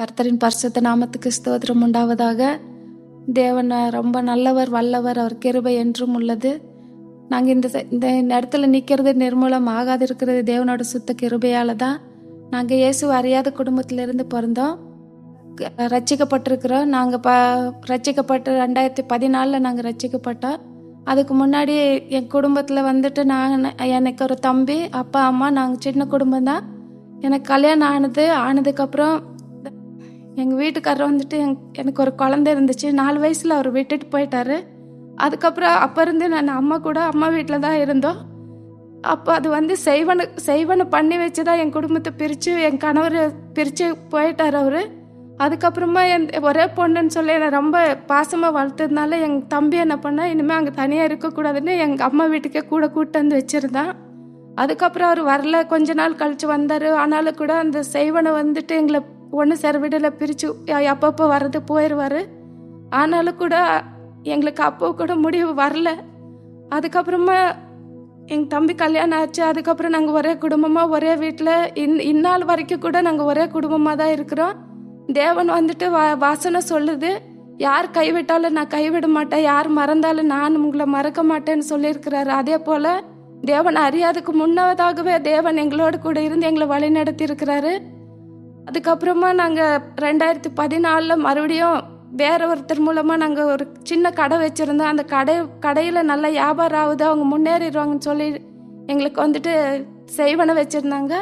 கர்த்தரின் பரிசுத்த நாமத்துக்கு ஸ்தோத்திரம் உண்டாவதாக. தேவன் ரொம்ப நல்லவர், வல்லவர், அவர் கிருபை என்றும் உள்ளது. நாங்கள் இந்த இடத்துல நிற்கிறது நிர்மூலம் ஆகாதிருக்கிறது தேவனோட சுத்த கிருபையால் தான். நாங்கள் இயேசு அறியாத குடும்பத்திலிருந்து பிறந்தோம், ரட்சிக்கப்பட்டிருக்கிறோம். நாங்கள் ரட்சிக்கப்பட்டு 2014 நாங்கள் ரட்சிக்கப்பட்டோம். அதுக்கு முன்னாடி என் குடும்பத்தில் வந்துட்டு எனக்கு ஒரு தம்பி, அப்பா, அம்மா, நாங்கள் சின்ன குடும்பம் தான். எனக்கு கல்யாணம் ஆனதுக்கப்புறம் எங்கள் வீட்டுக்காரர் வந்துட்டு எனக்கு ஒரு குழந்தை இருந்துச்சு. 4 வயசில் அவர் விட்டுட்டு போயிட்டாரு. அதுக்கப்புறம் அப்போ இருந்து நான் அம்மா வீட்டில் தான் இருந்தோம். அப்போ அது வந்து செய்வனை பண்ணி வச்சு தான் என் குடும்பத்தை பிரித்து, என் கணவர் பிரித்து போயிட்டார் அவர். அதுக்கப்புறமா ஒரே பொண்ணுன்னு சொல்லி என்னை ரொம்ப பாசமாக வளர்த்ததுனால எங்கள் தம்பி என்ன பண்ணால், இனிமேல் அங்கே தனியாக இருக்கக்கூடாதுன்னு எங்கள் அம்மா வீட்டுக்கே கூட கூப்பிட்டு வந்து வச்சுருந்தான். அதுக்கப்புறம் அவர் வரல, கொஞ்ச நாள் கழித்து வந்தார். ஆனாலும் கூட அந்த செய்வனை வந்துட்டு எங்களை ஒன்று சேர விடலை, பிரித்து அப்பப்போ வர்றது போயிடுவார். ஆனாலும் கூட எங்களுக்கு அப்போ கூட முடிவு வரல. அதுக்கப்புறமா எங்கள் தம்பி கல்யாணம் ஆச்சு. அதுக்கப்புறம் நாங்கள் ஒரே குடும்பமாக ஒரே வீட்டில் இந்நாள் வரைக்கும் கூட நாங்கள் ஒரே குடும்பமாக தான் இருக்கிறோம். தேவன் வந்துட்டு வாசனை சொல்லுது, யார் கைவிட்டாலும் நான் கைவிட மாட்டேன், யார் மறந்தாலும் நான் உங்களை மறக்க மாட்டேன்னு சொல்லியிருக்கிறாரு. அதே போல் தேவன் அறியாதுக்கு முன்னதாகவே தேவன் எங்களோடு கூட இருந்து எங்களை வழி நடத்தி இருக்கிறாரு. அதுக்கப்புறமா நாங்கள் 2014 மறுபடியும் வேற ஒருத்தர் மூலமாக நாங்கள் ஒரு சின்ன கடை வச்சுருந்தோம். அந்த கடையில் நல்ல வியாபாரம் ஆகுது, அவங்க முன்னேறிடுவாங்கன்னு சொல்லி எங்களுக்கு வந்துட்டு செய்வனை வச்சுருந்தாங்க.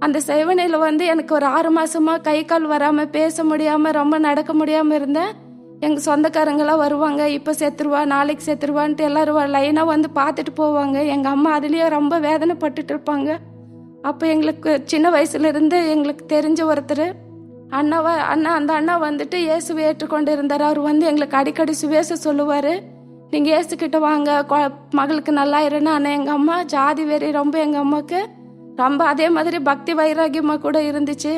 அந்த செய்வனையில் வந்து எனக்கு ஒரு 6 மாதமாக கை கால் வராமல், பேச முடியாமல், ரொம்ப நடக்க முடியாமல் இருந்தேன். எங்கள் சொந்தக்காரங்களாம் வருவாங்க, இப்போ செத்துருவா, நாளைக்கு செத்துருவான்ட்டு எல்லோரும் லைனாக வந்து பார்த்துட்டு போவாங்க. எங்கள் அம்மா அதுலேயே ரொம்ப வேதனைப்பட்டுட்டு இருப்பாங்க. அப்போ எங்களுக்கு சின்ன வயசுலேருந்து எங்களுக்கு தெரிஞ்ச ஒருத்தர் அந்த அண்ணா வந்துட்டு இயேசுவை ஏற்றுக்கொண்டு இருந்தார். அவர் வந்து எங்களுக்கு அடிக்கடி சுவேசம் சொல்லுவார், நீங்கள் இயேசுக்கிட்ட வாங்க, மகளுக்கு நல்லா இருன்னு. ஆனால் எங்கள் அம்மா ஜாதி வெறி ரொம்ப, எங்கள் அம்மாவுக்கு ரொம்ப அதே மாதிரி பக்தி வைராகியமாக கூட இருந்துச்சு.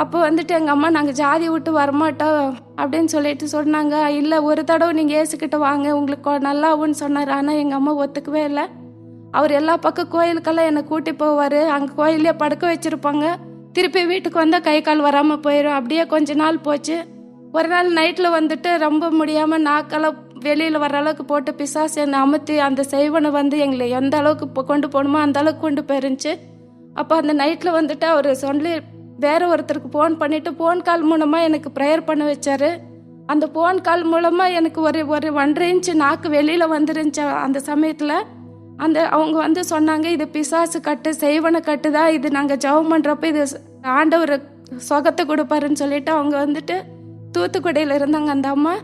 அப்போ வந்துட்டு எங்கள் அம்மா நாங்கள் ஜாதி விட்டு வரமாட்டோம் அப்படின்னு சொல்லிட்டு சொன்னாங்க. இல்லை, ஒரு தடவை நீங்கள் இயேசுக்கிட்ட வாங்க, உங்களுக்கு நல்லாவுன்னு சொன்னார். ஆனால் எங்கள் அம்மா ஒத்துக்கவே இல்லை. அவர் எல்லா பக்கம் கோயிலுக்கெல்லாம் என்னை கூட்டி போவார். அங்கே கோயிலே படுக்க வச்சுருப்பாங்க. திருப்பி வீட்டுக்கு வந்தால் கை கால் வராமல் போயிடும். அப்படியே கொஞ்ச நாள் போச்சு. ஒரு நாள் நைட்டில் வந்துட்டு ரொம்ப முடியாமல் நாக்கெல்லாம் வெளியில் வர அளவுக்கு போட்டு பிசாசு என்னை அமுத்தி அந்த செய்வனை வந்து எங்களை எந்த அளவுக்கு கொண்டு போகணுமோ அந்த அளவுக்கு கொண்டு போயிருந்துச்சு. அப்போ அந்த நைட்டில் வந்துட்டு அவர் சொல்லி வேற ஒருத்தருக்கு ஃபோன் பண்ணிவிட்டு ஃபோன் கால் மூலமாக எனக்கு ப்ரேயர் பண்ண வச்சார். அந்த ஃபோன் கால் மூலமாக எனக்கு ஒரு 1.5 இன்ச்சு நாக்கு வெளியில் வந்துருந்துச்சு. அந்த சமயத்தில் அவங்க வந்து சொன்னாங்க, இது பிசாசு கட்டு, செய்வனை கட்டு தான் இது, நாங்கள் ஜெபம் பண்ணுறப்ப இது ஆண்டவர் சொகத்தை கொடுப்பாருன்னு சொல்லிட்டு அவங்க வந்துட்டு தூத்துக்குடியில் இருந்தாங்க அந்த அம்மா.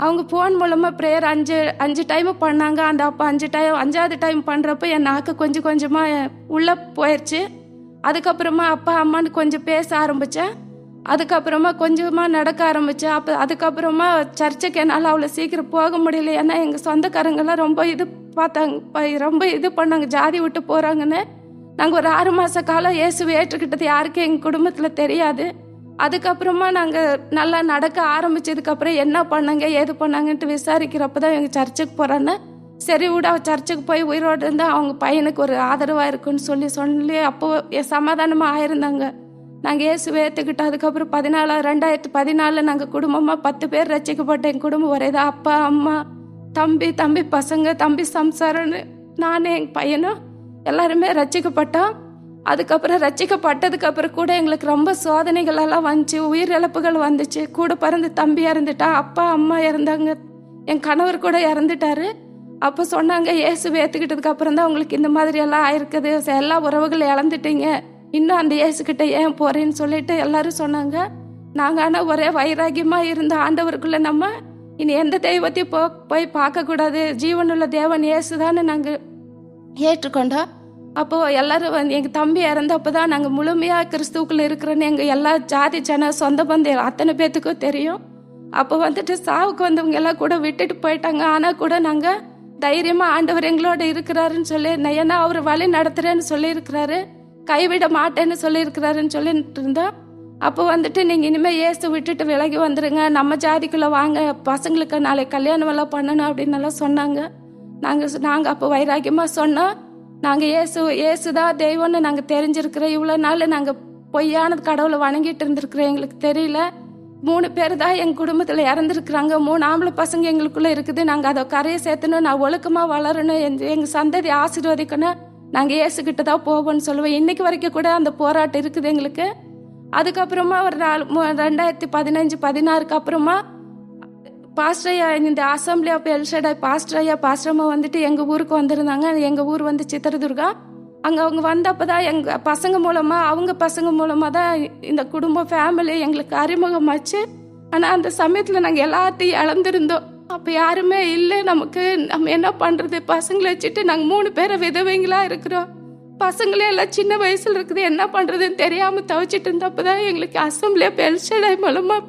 அவங்க ஃபோன் மூலமாக ப்ரேயர் 5 டைம் பண்ணாங்க. அந்த அப்போ 5வது டைம் பண்ணுறப்ப என் நாக்கு கொஞ்சம் கொஞ்சமாக உள்ளே போயிடுச்சு. அதுக்கப்புறமா அப்பா அம்மான்னு கொஞ்சம் பேச ஆரம்பித்தேன். அதுக்கப்புறமா கொஞ்சமாக நடக்க ஆரம்பித்தேன். அதுக்கப்புறமா சர்ச்சுக்கு என்னால் அவ்வளோ சீக்கிரம் போக முடியல. ஏன்னா எங்கள் சொந்தக்காரங்கெல்லாம் ரொம்ப ரொம்ப இது பண்ணாங்க, ஜாதி விட்டு போகிறாங்கன்னு. நாங்கள் ஒரு 6 மாத காலம் இயேசுவை ஏற்றுக்கிட்டது யாருக்கும் எங்கள் குடும்பத்தில் தெரியாது. அதுக்கப்புறமா நாங்கள் நல்லா நடக்க ஆரம்பித்ததுக்கப்புறம் என்ன பண்ணாங்க ஏது பண்ணாங்கன்ட்டு விசாரிக்கிறப்ப தான் எங்கள் சர்ச்சுக்கு போகிறான்னு. சரி விட சர்ச்சுக்கு போய் உயிரோடு இருந்தால் அவங்க பையனுக்கு ஒரு ஆதரவாக இருக்குன்னு சொல்லி அப்போது சமாதானமாக ஆயிருந்தாங்க. நாங்கள் இயேசுவை ஏற்றுக்கிட்டோம். அதுக்கப்புறம் 2014 நாங்கள் குடும்பமாக 10 பேர் ரசிக்கப்பட்ட எங்கள் குடும்பம் ஒரே தான். அப்பா, அம்மா, தம்பி பசங்க, தம்பி சம்சாரம்னு நானே எங்கள் பையனும் எல்லாருமே ரசிக்கப்பட்டோம். அதுக்கப்புறம் ரசிக்கப்பட்டதுக்கப்புறம் கூட எங்களுக்கு ரொம்ப சோதனைகள் எல்லாம் வந்துச்சு, உயிர் இழப்புகள் வந்துச்சு. கூட பிறந்து தம்பி இறந்துட்டா, அப்பா அம்மா இறந்தாங்க, என் கணவர் கூட இறந்துட்டாரு. அப்போ சொன்னாங்க, இயேசுவை ஏற்றுக்கிட்டதுக்கு அப்புறம் தான் உங்களுக்கு இந்த மாதிரி எல்லாம் ஆயிருக்குது, எல்லா உறவுகளும் இழந்துட்டீங்க, இன்னும் அந்த இயேசுக்கிட்ட ஏன் போறேன்னு சொல்லிட்டு எல்லாரும் சொன்னாங்க. நாங்கள் ஆனால் ஒரே வைராகியமாக இருந்த ஆண்டவருக்குள்ள நம்ம இனி எந்த தெய்வத்தையும் போய் பார்க்கக்கூடாது, ஜீவனுள்ள தேவன் இயேசுதான்னு நாங்கள் ஏற்றுக்கொண்டோம். அப்போது எல்லாரும் வந்து எங்கள் தம்பி இறந்தப்போ தான் நாங்கள் முழுமையாக கிறிஸ்துவுக்குள்ளே இருக்கிறோன்னு எங்கள் எல்லா ஜாதி சொந்த பந்தம் அத்தனை பேர்த்துக்கும் தெரியும். அப்போ வந்துட்டு சாவுக்கு வந்தவங்க எல்லாம் கூட விட்டுட்டு போயிட்டாங்க. ஆனால் கூட நாங்கள் தைரியமாக ஆண்டவர் எங்களோட இருக்கிறாருன்னு சொல்லி, ஏன்னா அவர் வழி நடத்துகிறேன்னு சொல்லியிருக்கிறாரு, கைவிட மாட்டேன்னு சொல்லியிருக்கிறாருன்னு சொல்லிட்டு இருந்தோம். அப்போ வந்துட்டு நீங்கள் இனிமேல் இயேசு விட்டுட்டு விலகி வந்துடுங்க, நம்ம ஜாதிக்குள்ளே வாங்க, பசங்களுக்கு நாளைக்கு கல்யாணம் எல்லாம் பண்ணணும் அப்படின்னு எல்லாம் சொன்னாங்க. நாங்கள் அப்போ வைராக்கியமாக சொன்னோம், நாங்கள் இயேசு தான் தெய்வம்னு நாங்கள் தெரிஞ்சிருக்கிறோம். இவ்வளோ நாள் நாங்கள் பொய்யான கடவுளை வணங்கிட்டு இருந்திருக்கிறோம், எங்களுக்கு தெரியல. 3 பேர் தான் எங்கள் குடும்பத்தில் இறந்துருக்குறாங்க. 3 ஆம்பளை பசங்க எங்களுக்குள்ளே இருக்குது. நாங்கள் அதை கரையை சேர்த்தணும், நான் ஒழுக்கமாக வளரணும், எங்கள் சந்ததி ஆசீர்வதிக்கணும், நாங்கள் ஏசுக்கிட்ட தான் போவோம்னு சொல்லுவேன். இன்னைக்கு வரைக்கும் கூட அந்த போராட்டம் இருக்குது எங்களுக்கு. அதுக்கப்புறமா ஒரு 2015-16 அப்புறமா பாஸ்டர் ஐயா, இந்த அசம்பிளி ஆஃப் எல்ஷடாய் பாஸ்டர் ஐயா பாஸ்டர்மா வந்துட்டு எங்கள் ஊருக்கு வந்திருந்தாங்க. எங்கள் ஊர் வந்து சித்திரதுர்கா. அங்கே அவங்க வந்தப்போ தான் எங்கள் பசங்க மூலமாக அவங்க பசங்க மூலமாக தான் இந்த குடும்பம் ஃபேமிலி எங்களுக்கு அறிமுகமாச்சு. ஆனால் அந்த சமயத்தில் நாங்கள் எல்லாத்தையும் இழந்திருந்தோம். அப்போ யாருமே இல்லை நமக்கு. நம்ம என்ன பண்ணுறது? பசங்களை வச்சுட்டு நாங்கள் 3 பேரை விதவைங்களாக இருக்கிறோம். பசங்களே எல்லாம் சின்ன வயசில் இருக்குது. என்ன பண்ணுறதுன்னு தெரியாமல் தவிச்சிட்டு இருந்தப்போ தான் எங்களுக்கு அசம்பிளி ஆஃப் எல்ஷடாய் மூலமாக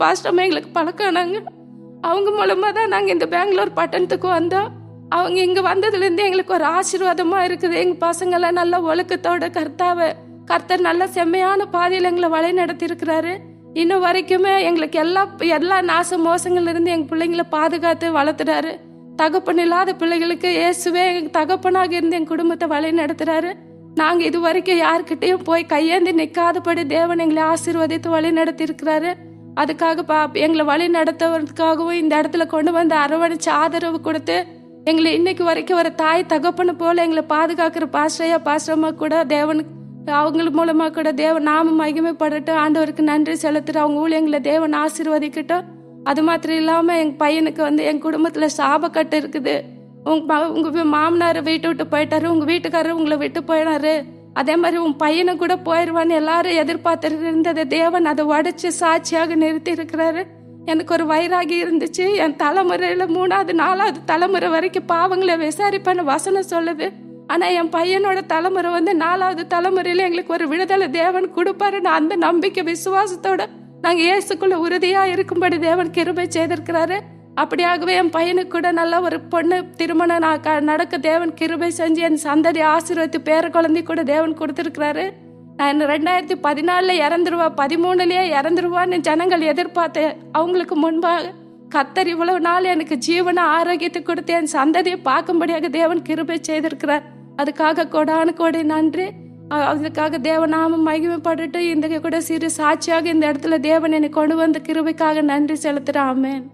பாஸ்டர்மா எங்களுக்கு பழக்கினாங்க. அவங்க மூலமாக தான் நாங்கள் இந்த பெங்களூர் பட்டணத்துக்கு வந்தோம். அவங்க இங்கே வந்ததுலேருந்து எங்களுக்கு ஒரு ஆசீர்வாதமாக இருக்குது. எங்கள் பசங்களாம் நல்ல ஒழுக்கத்தோட கர்த்தர் நல்ல செம்மையான பாதையில் எங்களை வழி நடத்தி இருக்கிறாரு. இன்னும் வரைக்குமே எங்களுக்கு எல்லா நாச மோசங்கள்லேருந்து எங்கள் பிள்ளைங்களை பாதுகாத்து வளர்த்துறாரு. தகப்பன் இல்லாத பிள்ளைகளுக்கு இயேசுவே எங்கள் தகப்பனாக இருந்து எங்கள் குடும்பத்தை வழி நடத்துறாரு. நாங்கள் இது வரைக்கும் யார்கிட்டையும் போய் கையேந்தி நிற்காதபடி தேவன் எங்களை ஆசீர்வதித்து வழி நடத்தி இருக்கிறாரு. அதுக்காக எங்களை வழி நடத்துவதற்காகவும் இந்த இடத்துல கொண்டு வந்து அரவணைச்சு ஆதரவு கொடுத்து எங்களை இன்னைக்கு வரைக்கும் ஒரு தாய் தகப்பனு போல எங்களை பாதுகாக்கிற பாஸ்டர்மா கூட தேவனுக்கு அவங்க மூலமா கூட தேவன் நாம மகிமைப்படட்டும். ஆண்டவருக்கு நன்றி செலுத்துட்டு அவங்க ஊழியங்களை தேவன் ஆசீர்வதிக்கட்டும். அது மாத்திரம் இல்லாம எங்க பையனுக்கு வந்து எங்க குடும்பத்துல சாபக்கட்டு இருக்குது. உங்க மாமனார் வீட்டை விட்டு போயிட்டாரு, உங்க வீட்டுக்காரர் உங்களை விட்டு போயினாரு, அதே மாதிரி உன் பையனை கூட போயிடுவான்னு எல்லாரும் எதிர்பார்த்து இருந்ததை தேவன் அதை உடைச்சு சாட்சியாக நிறுத்தி இருக்கிறாரு. எனக்கு ஒரு வைராகி இருந்துச்சு. என் தலைமுறையில் 3வது 4வது தலைமுறை வரைக்கும் பாவங்களை விசாரிப்பேன்னு வசனம் சொல்லுது. ஆனால் என் பையனோட தலைமுறை வந்து 4வது தலைமுறையில் எங்களுக்கு ஒரு விடுதலை தேவன் கொடுப்பாருன்னு அந்த நம்பிக்கை விசுவாசத்தோட நாங்கள் இயேசுக்குள்ள உறுதியாக இருக்கும்படி தேவன் கிருபை செய்திருக்கிறாரு. அப்படியாகவே என் பையனுக்கு கூட நல்ல ஒரு பொண்ணு திருமணம் நடக்க தேவன் கிருபை செஞ்சு என் சந்ததி ஆசீர்வதித்து பேர குழந்தை கூட தேவன் கொடுத்துருக்கிறாரு. நான் 2014 இறந்துருவா, 13 இறந்துருவான்னு ஜனங்கள் எதிர்பார்த்தேன். அவங்களுக்கு முன்பாக கர்த்தர் இவ்வளவு நாள் எனக்கு ஜீவன ஆரோக்கியத்தை கொடுத்து என் சந்ததியை பார்க்கும்படியாக தேவன் கிருபை செய்திருக்கிறார். அதுக்காக கோடானு கோடி நன்றி. அதுக்காக தேவநாமம் மகிமைப்பட்டுட்டு இந்த கூட சிறு சாட்சியாக இந்த இடத்துல தேவன் என்னை கொண்டு வந்த கிருபைக்காக நன்றி செலுத்துகிறேன். ஆமென்.